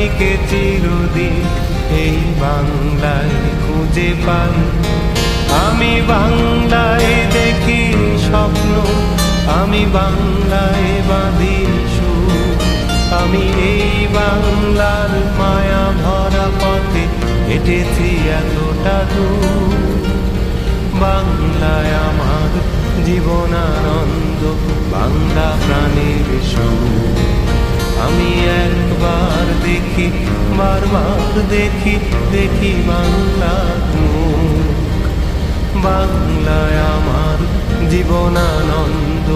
আমিকে চিরদিন এই বাংলায় খুঁজে পাই। আমি বাংলায় দেখি স্বপ্ন, আমি বাংলায় বাঁধি সুর। আমি এই বাংলার মায়া ভরা পথে হেঁটেছি এতটা দূর। বাংলায় আমার জীবনানন্দ, বাংলা প্রাণের সুর। আমি একবার দেখি, বারবার দেখি, দেখি বাংলার মুখ। বাংলায় আমার জীবনানন্দ,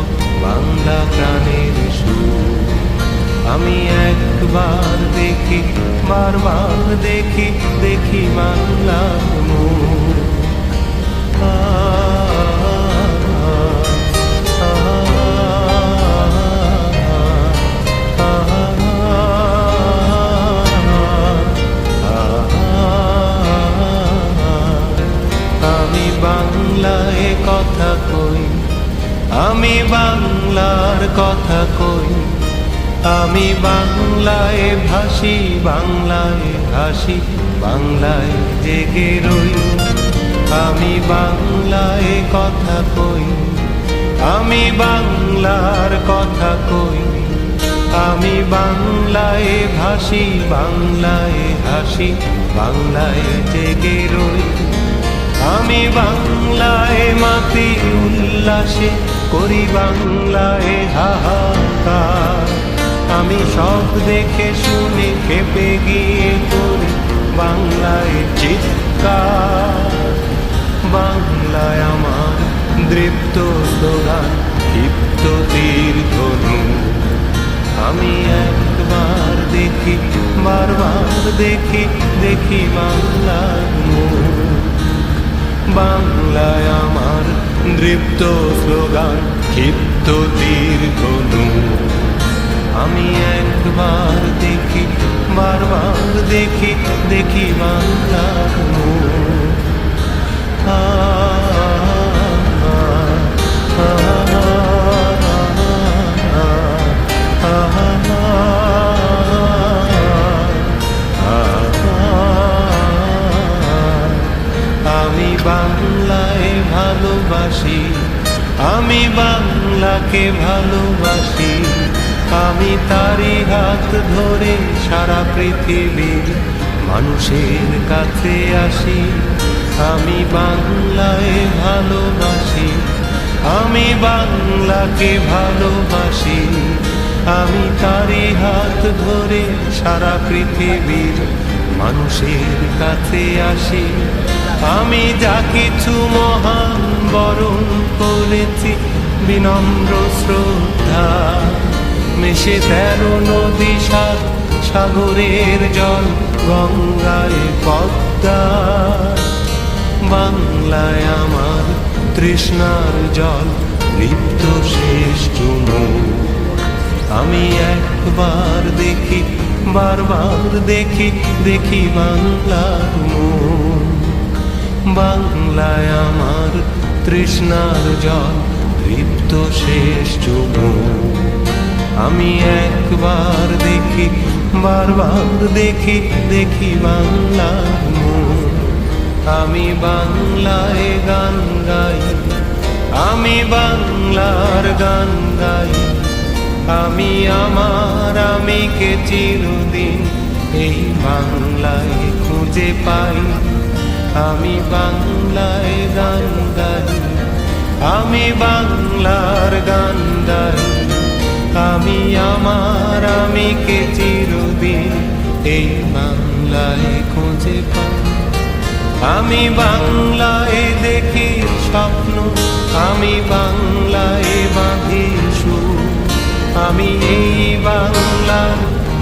বাংলা প্রাণের সুর। আমি একবার দেখি, বারবার দেখি, দেখি বাংলার মুখ। আমি বাংলায় কথা কই, আমি বাংলার কথা কই। আমি বাংলায় ভাসি, বাংলায় হাসি, বাংলায় জেগে রই। আমি বাংলায় কথা কই, আমি বাংলার কথা কই। আমি বাংলায় ভাসি, বাংলায় হাসি, বাংলায় জেগে রই। আমি বাংলায় মাতি উল্লাসে, করি বাংলায় হাহাকার। আমি সব দেখে শুনে খেপে গিয়ে করি বাংলায় চিৎকার। বাংলায় আমার দৃপ্ত স্লোগান, ক্ষিপ্ত তীর ধনু। আমি একবার দেখি, বারবার দেখি, দেখি বাংলার মুখ। বাংলায় আমার দৃপ্ত স্লোগান, ক্ষিপ্ত তীর ধনু। আমি একবার দেখি, বারবার দেখি, দেখি বাংলার মুখ। আমি বাংলায় ভালোবাসি, আমি বাংলাকে ভালোবাসি। আমি তারি হাত ধরে সারা পৃথিবীর মানুষের কাছে আসি। আমি বাংলায় ভালোবাসি, আমি বাংলাকে ভালোবাসি। আমি তারি হাত ধরে সারা পৃথিবীর মানুষের কাছে আসি। আমি যা কিছু মহান বরণ করেছি বিনম্র শ্রদ্ধা, মিশে 13 নদী 7 সাগরের জল, গঙ্গায় পদ্মা। বাংলায় আমার তৃষ্ণার জল, লিপ্ত শেষ চুমুক। আমি একবার দেখি, বারবার দেখি, দেখি বাংলার মুখ। বাংলায় আমার তৃষ্ণার জল, লিপ্ত শেষ চুমুক। আমি একবার দেখি, বারবার দেখি, দেখি বাংলার মুখ। আমি বাংলায় গান গাই, আমি বাংলার গান গাই। আমি আমার আমিকে চিরদিন এই বাংলায় খুঁজে পাই। আমি বাংলায় গান গাই, আমি বাংলার গান গাই। আমি আমার আমিকে চিরদিন এই বাংলায় খুঁজে পাই। আমি বাংলায় দেখি স্বপ্ন, আমি বাংলায় বাঁধি সুর। আমি এই বাংলার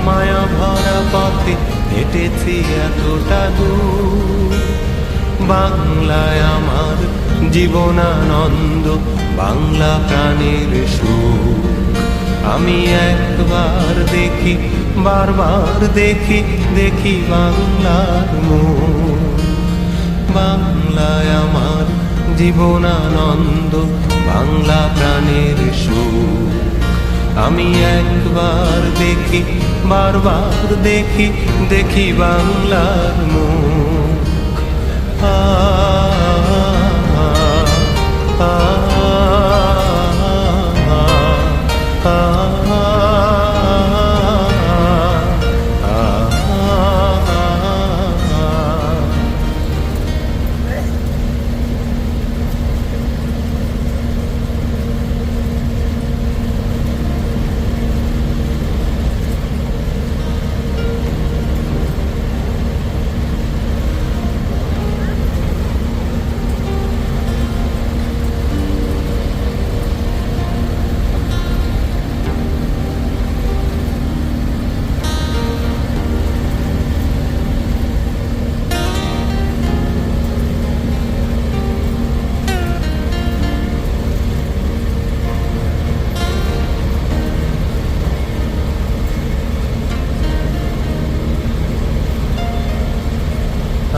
মায়া ভরা পথে হেঁটেছি এতটা দূর। বাংলায় আমার জীবনানন্দ, বাংলা প্রাণের সুর। আমি একবার দেখি, বারবার দেখি, দেখি বাংলার মুখ। বাংলায় আমার জীবনানন্দ, বাংলা প্রাণের সুর। আমি একবার দেখি বারবার দেখি দেখি বাংলার মুখ। আ আ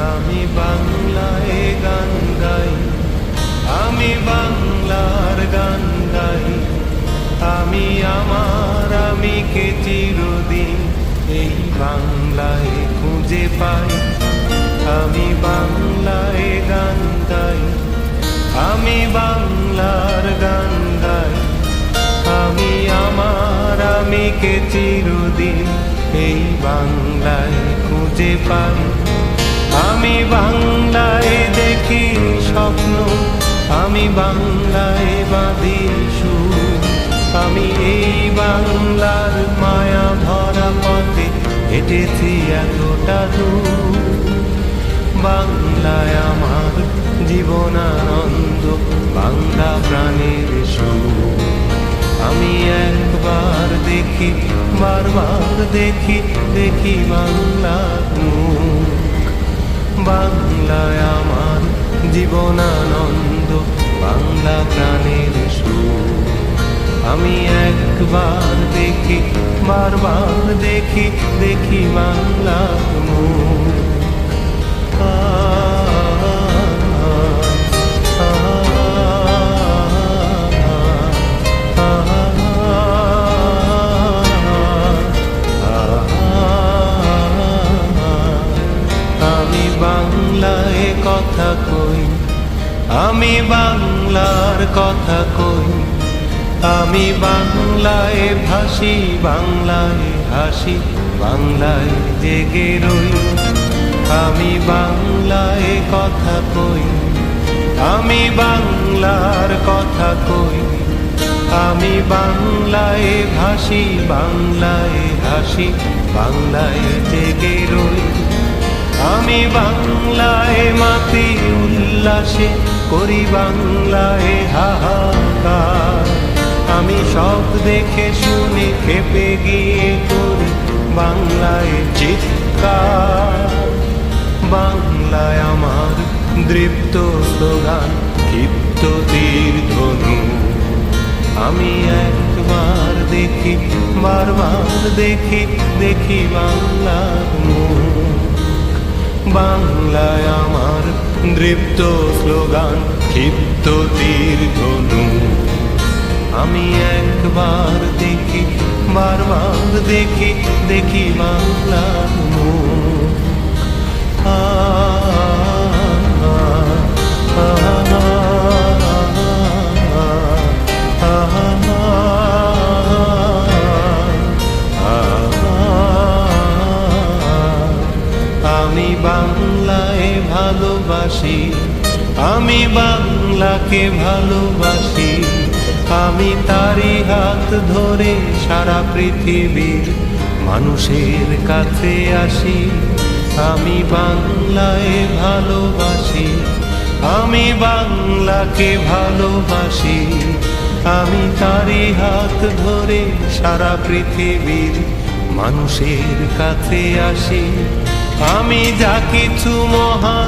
আমি বাংলায় গান গাই, আমি বাংলার গান গাই, আমি আমার আমিকে চিরদিন এই বাংলায় খুঁজে পাই। আমি বাংলায় গান গাই, আমি বাংলার গান গাই, আমি আমার আমিকে চিরদিন এই বাংলায় খুঁজে পাই। আমি বাংলায় দেখি স্বপ্ন, আমি বাংলায় বাঁধি সুর, আমি এই বাংলার মায়া ভরা পথে হেঁটেছি এতটা দূর। বাংলায় আমার জীবনানন্দ, বাংলা প্রাণের সুর। আমি একবার দেখি বারবার দেখি দেখি বাংলার মুখ। বাংলায় আমার জীবনানন্দ, বাংলা প্রাণের সুর। আমি একবার দেখি বারবার দেখি দেখি বাংলার মুখ। আমি বাংলায় কথা কই, আমি বাংলার কথা কই, আমি বাংলায় ভাসি, বাংলায় হাসি, বাংলায় জেগে রই। আমি বাংলায় কথা কই, আমি বাংলার কথা কই, আমি বাংলায় ভাসি, বাংলায় হাসি, বাংলায় জেগে রই। আমি বাংলায় মাতি উল্লাসে করি, বাংলায় হাহাকার। আমি সব দেখে শুনে খেপে গিয়ে করি বাংলায় চিৎকার। বাংলায় আমার দৃপ্ত স্লোগান, ক্ষিপ্ত তীর ধনু। আমি একবার দেখি বারবার দেখি দেখি বাংলার মুখ। বাংলায় আমার দৃপ্ত স্লোগান, ক্ষিপ্ত তীর ধনু। আমি একবার দেখি বারবার দেখি দেখি বাংলার মুখ। আমি বাংলায় ভালোবাসি, আমি বাংলাকে ভালোবাসি, আমি তারি হাত ধরে সারা পৃথিবীর মানুষের কাছে আসি। আমি বাংলায় ভালোবাসি, আমি বাংলাকে ভালোবাসি, আমি তারি হাত ধরে সারা পৃথিবীর মানুষের কাছে আসি। আমি যা কিছু মহান